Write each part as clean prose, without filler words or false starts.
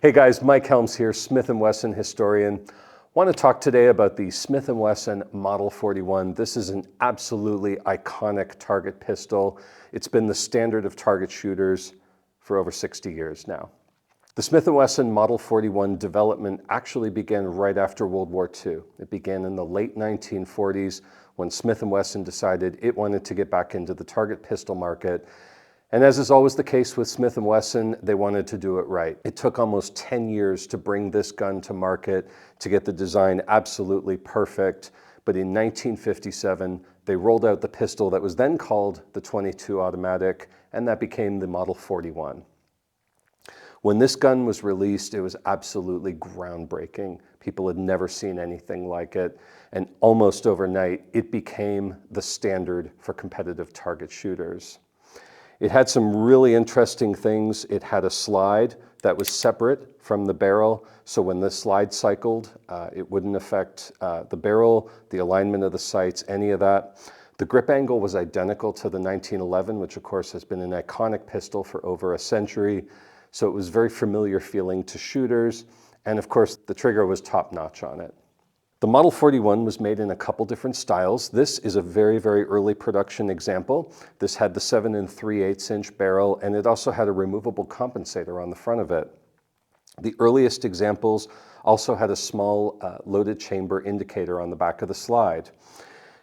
Hey guys, Mike Helms here, Smith & Wesson historian. Want to talk today about the Smith & Wesson Model 41. This is an absolutely iconic target pistol. It's been the standard of target shooters for over 60 years now. The Smith & Wesson Model 41 development actually began right after World War II. It began in the late 1940s when Smith & Wesson decided it wanted to get back into the target pistol market. And as is always the case with Smith & Wesson, they wanted to do it right. It took almost 10 years to bring this gun to market, to get the design absolutely perfect. But in 1957, they rolled out the pistol that was then called the .22 automatic, and that became the Model 41. When this gun was released, it was absolutely groundbreaking. People had never seen anything like it. And almost overnight, it became the standard for competitive target shooters. It had some really interesting things. It had a slide that was separate from the barrel, so when the slide cycled, it wouldn't affect the barrel, the alignment of the sights, any of that. The grip angle was identical to the 1911, which of course has been an iconic pistol for over a century, so it was very familiar feeling to shooters, and of course the trigger was top-notch on it. The Model 41 was made in a couple different styles. This is a very, very early production example. This had the 7 3/8 inch barrel, and it also had a removable compensator on the front of it. The earliest examples also had a small loaded chamber indicator on the back of the slide.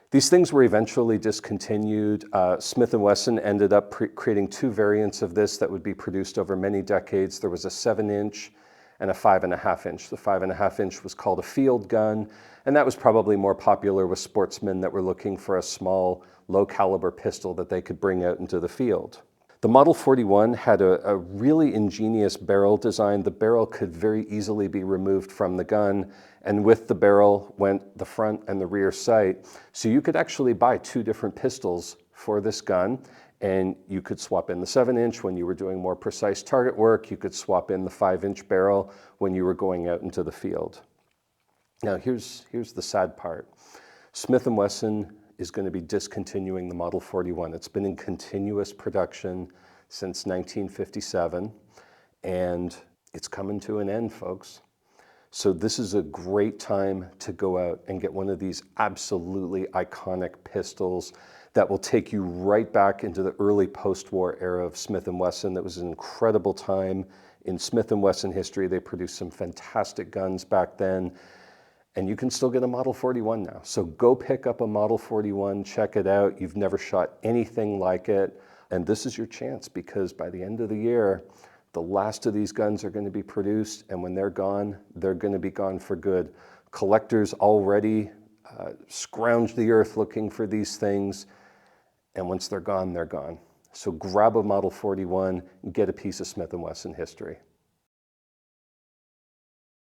These things were eventually discontinued. Smith & Wesson ended up creating two variants of this that would be produced over many decades. There was a 7-inch and a 5.5 inch. The 5.5 inch was called a field gun, and that was probably more popular with sportsmen that were looking for a small, low caliber pistol that they could bring out into the field. The Model 41 had a really ingenious barrel design. The barrel could very easily be removed from the gun, and with the barrel went the front and the rear sight. So you could actually buy two different pistols for this gun, and you could swap in the 7-inch when you were doing more precise target work. You could swap in the 5-inch barrel when you were going out into the field. Now here's the sad part. Smith & Wesson is going to be discontinuing the Model 41. It's been in continuous production since 1957, and it's coming to an end, folks. So this is a great time to go out and get one of these absolutely iconic pistols that will take you right back into the early post-war era of Smith & Wesson. That was an incredible time in Smith & Wesson history. They produced some fantastic guns back then, and you can still get a Model 41 now. So go pick up a Model 41, check it out. You've never shot anything like it, and this is your chance, because by the end of the year, the last of these guns are going to be produced, and when they're gone, they're going to be gone for good. Collectors already scrounge the earth looking for these things, and once they're gone, they're gone. So grab a Model 41 and get a piece of Smith & Wesson history.